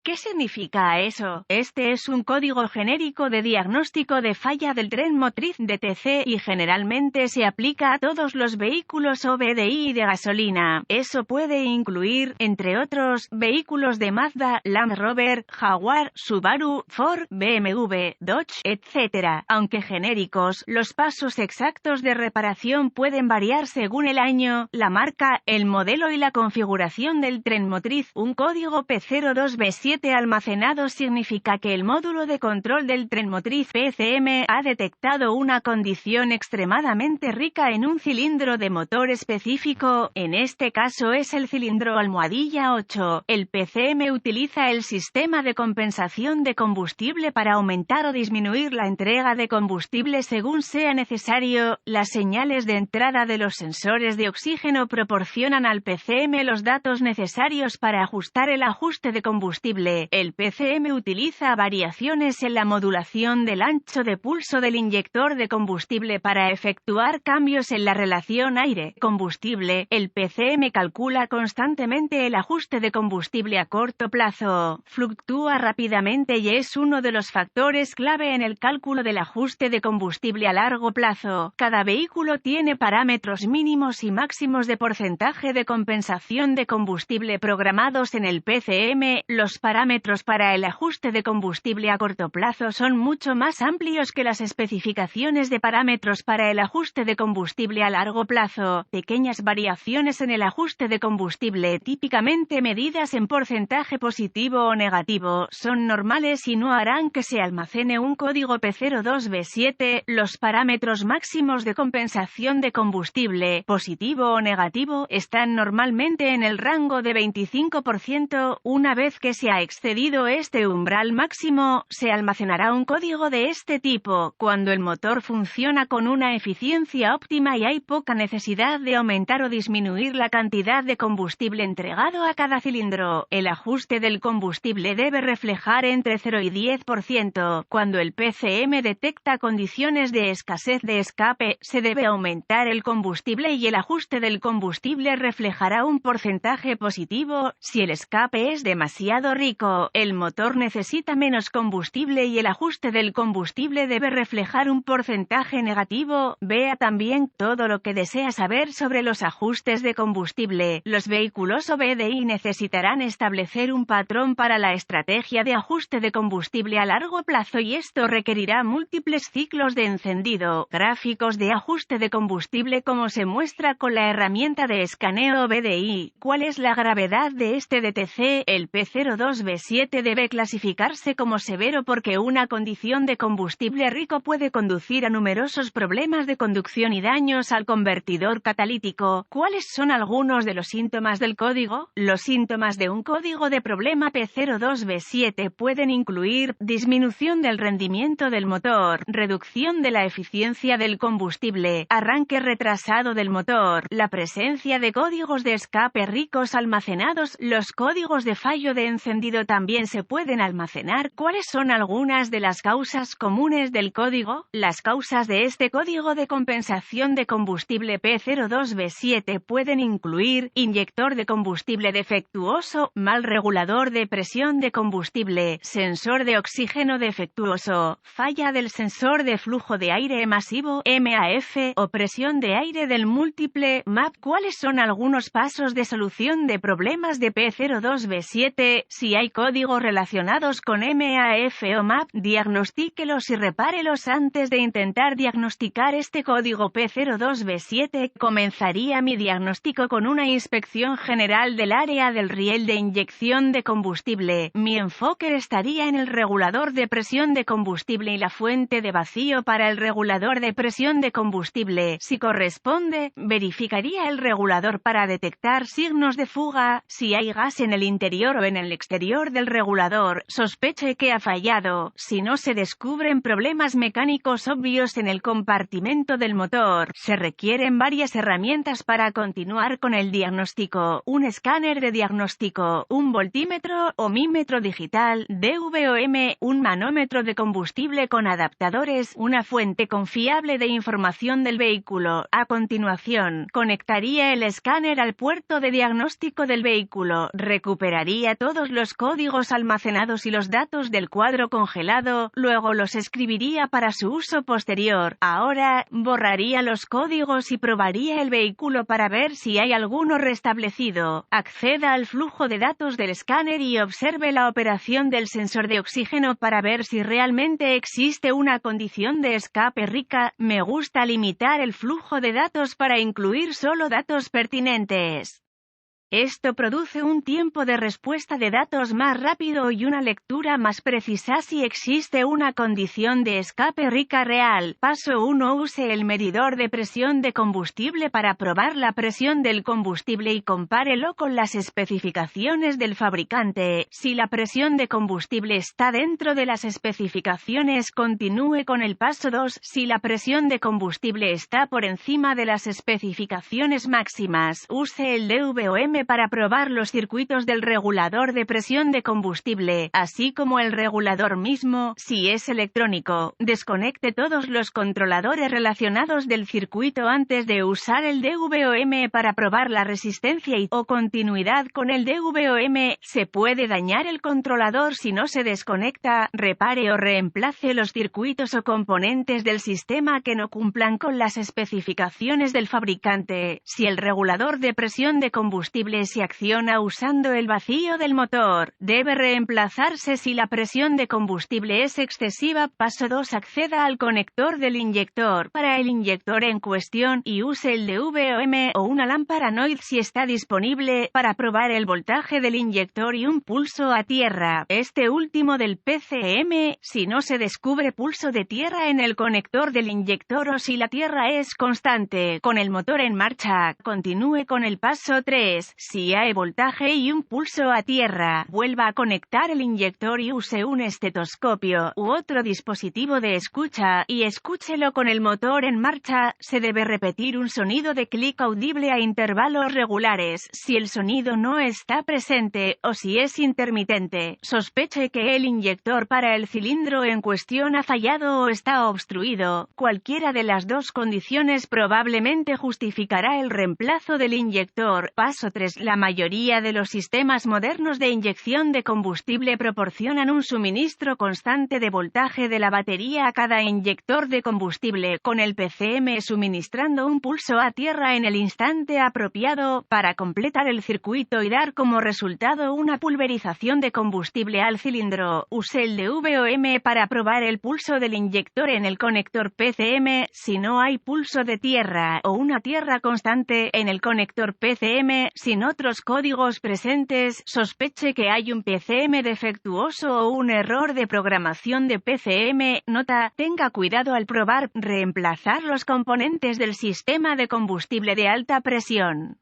¿Qué significa eso? Este es un código genérico de diagnóstico de falla del tren motriz DTC y generalmente se aplica a todos los vehículos OBDI de gasolina. Eso puede incluir, entre otros, vehículos de Mazda, Land Rover, Jaguar, Subaru, Ford, BMW, Dodge, etc. Aunque genéricos, los pasos exactos de reparación pueden variar según el año, la marca, el modelo y la configuración del tren motriz. Un código P02B7 almacenado significa que el módulo de control del tren motriz PCM ha detectado una condición extremadamente rica en un cilindro de motor específico, en este caso es el cilindro almohadilla 8. El PCM utiliza el sistema de compensación de combustible para aumentar o disminuir la entrega de combustible según sea necesario. Las señales de entrada de los sensores de oxígeno proporcionan al PCM los datos necesarios para ajustar el ajuste de combustible. El PCM utiliza variaciones en la modulación del ancho de pulso del inyector de combustible para efectuar cambios en la relación aire-combustible. El PCM calcula constantemente el ajuste de combustible a corto plazo. Fluctúa rápidamente y es uno de los factores clave en el cálculo del ajuste de combustible a largo plazo. Cada vehículo tiene parámetros mínimos y máximos de porcentaje de compensación de combustible programados en el PCM. Los parámetros para el ajuste de combustible a corto plazo son mucho más amplios que las especificaciones de parámetros para el ajuste de combustible a largo plazo. Pequeñas variaciones en el ajuste de combustible, típicamente medidas en porcentaje positivo o negativo, son normales y no harán que se almacene un código P02B7. Los parámetros máximos de compensación de combustible, positivo o negativo, están normalmente en el rango de 25%. Una vez que se ha excedido este umbral máximo, se almacenará un código de este tipo. Cuando el motor funciona con una eficiencia óptima y hay poca necesidad de aumentar o disminuir la cantidad de combustible entregado a cada cilindro, el ajuste del combustible debe reflejar entre 0 y 10%. Cuando el PCM detecta condiciones de escasez de escape, se debe aumentar el combustible y el ajuste del combustible reflejará un porcentaje positivo. Si el escape es demasiado rico, el motor necesita menos combustible y el ajuste del combustible debe reflejar un porcentaje negativo. Vea también todo lo que desea saber sobre los ajustes de combustible. Los vehículos OBDI necesitarán establecer un patrón para la estrategia de ajuste de combustible a largo plazo y esto requerirá múltiples ciclos de encendido. Gráficos de ajuste de combustible como se muestra con la herramienta de escaneo OBDI. ¿Cuál es la gravedad de este DTC? El P02B7 debe clasificarse como severo porque una condición de combustible rico puede conducir a numerosos problemas de conducción y daños al convertidor catalítico. ¿Cuáles son algunos de los síntomas del código? Los síntomas de un código de problema P02B7 pueden incluir disminución del rendimiento del motor, reducción de la eficiencia del combustible, arranque retrasado del motor, la presencia de códigos de escape ricos almacenados. Los códigos de fallo de encendido también se pueden almacenar. ¿Cuáles son algunas de las causas comunes del código? Las causas de este código de compensación de combustible P02B7 pueden incluir inyector de combustible defectuoso, mal regulador de presión de combustible, sensor de oxígeno defectuoso, falla del sensor de flujo de aire masivo MAF o presión de aire del múltiple MAP. ¿Cuáles son algunos pasos de solución de problemas de P02B7? Si hay códigos relacionados con MAF o MAP, diagnostíquelos y repárelos antes de intentar diagnosticar este código P02B7. Comenzaría mi diagnóstico con una inspección general del área del riel de inyección de combustible. Mi enfoque estaría en el regulador de presión de combustible y la fuente de vacío para el regulador de presión de combustible. Si corresponde, verificaría el regulador para detectar signos de fuga. Si hay gas en el interior o en el exterior del regulador, sospeche que ha fallado. Si no se descubren problemas mecánicos obvios en el compartimento del motor, se requieren varias herramientas para continuar con el diagnóstico: un escáner de diagnóstico, un voltímetro, ohmímetro digital, DVOM, un manómetro de combustible con adaptadores, una fuente confiable de información del vehículo. A continuación, conectaría el escáner al puerto de diagnóstico del vehículo, recuperaría todos los códigos almacenados y los datos del cuadro congelado, luego los escribiría para su uso posterior. Ahora, borraría los códigos y probaría el vehículo para ver si hay alguno restablecido. Acceda al flujo de datos del escáner y observe la operación del sensor de oxígeno para ver si realmente existe una condición de escape rica. Me gusta limitar el flujo de datos para incluir solo datos pertinentes. Esto produce un tiempo de respuesta de datos más rápido y una lectura más precisa si existe una condición de escape rica real. Paso 1. Use el medidor de presión de combustible para probar la presión del combustible y compárelo con las especificaciones del fabricante. Si la presión de combustible está dentro de las especificaciones, continúe con el paso 2. Si la presión de combustible está por encima de las especificaciones máximas, use el DVOM para probar los circuitos del regulador de presión de combustible, así como el regulador mismo. Si es electrónico, desconecte todos los controladores relacionados del circuito antes de usar el DVOM para probar la resistencia o continuidad con el DVOM. Se puede dañar el controlador si no se desconecta. Repare o reemplace los circuitos o componentes del sistema que no cumplan con las especificaciones del fabricante. Si el regulador de presión de combustible se acciona usando el vacío del motor, debe reemplazarse si la presión de combustible es excesiva. Paso 2. Acceda al conector del inyector para el inyector en cuestión y use el DVOM o una lámpara NOID si está disponible para probar el voltaje del inyector y un pulso a tierra, este último del PCM. Si no se descubre pulso de tierra en el conector del inyector o si la tierra es constante con el motor en marcha, continúe con el paso 3. Si hay voltaje y un pulso a tierra, vuelva a conectar el inyector y use un estetoscopio u otro dispositivo de escucha y escúchelo con el motor en marcha. Se debe repetir un sonido de clic audible a intervalos regulares. Si el sonido no está presente o si es intermitente, sospeche que el inyector para el cilindro en cuestión ha fallado o está obstruido. Cualquiera de las dos condiciones probablemente justificará el reemplazo del inyector. Paso 3. La mayoría de los sistemas modernos de inyección de combustible proporcionan un suministro constante de voltaje de la batería a cada inyector de combustible, con el PCM suministrando un pulso a tierra en el instante apropiado para completar el circuito y dar como resultado una pulverización de combustible al cilindro. Use el DVOM para probar el pulso del inyector en el conector PCM. Si no hay pulso de tierra o una tierra constante en el conector PCM, sin otros códigos presentes, sospeche que hay un PCM defectuoso o un error de programación de PCM. Nota: tenga cuidado al probar, reemplazar los componentes del sistema de combustible de alta presión.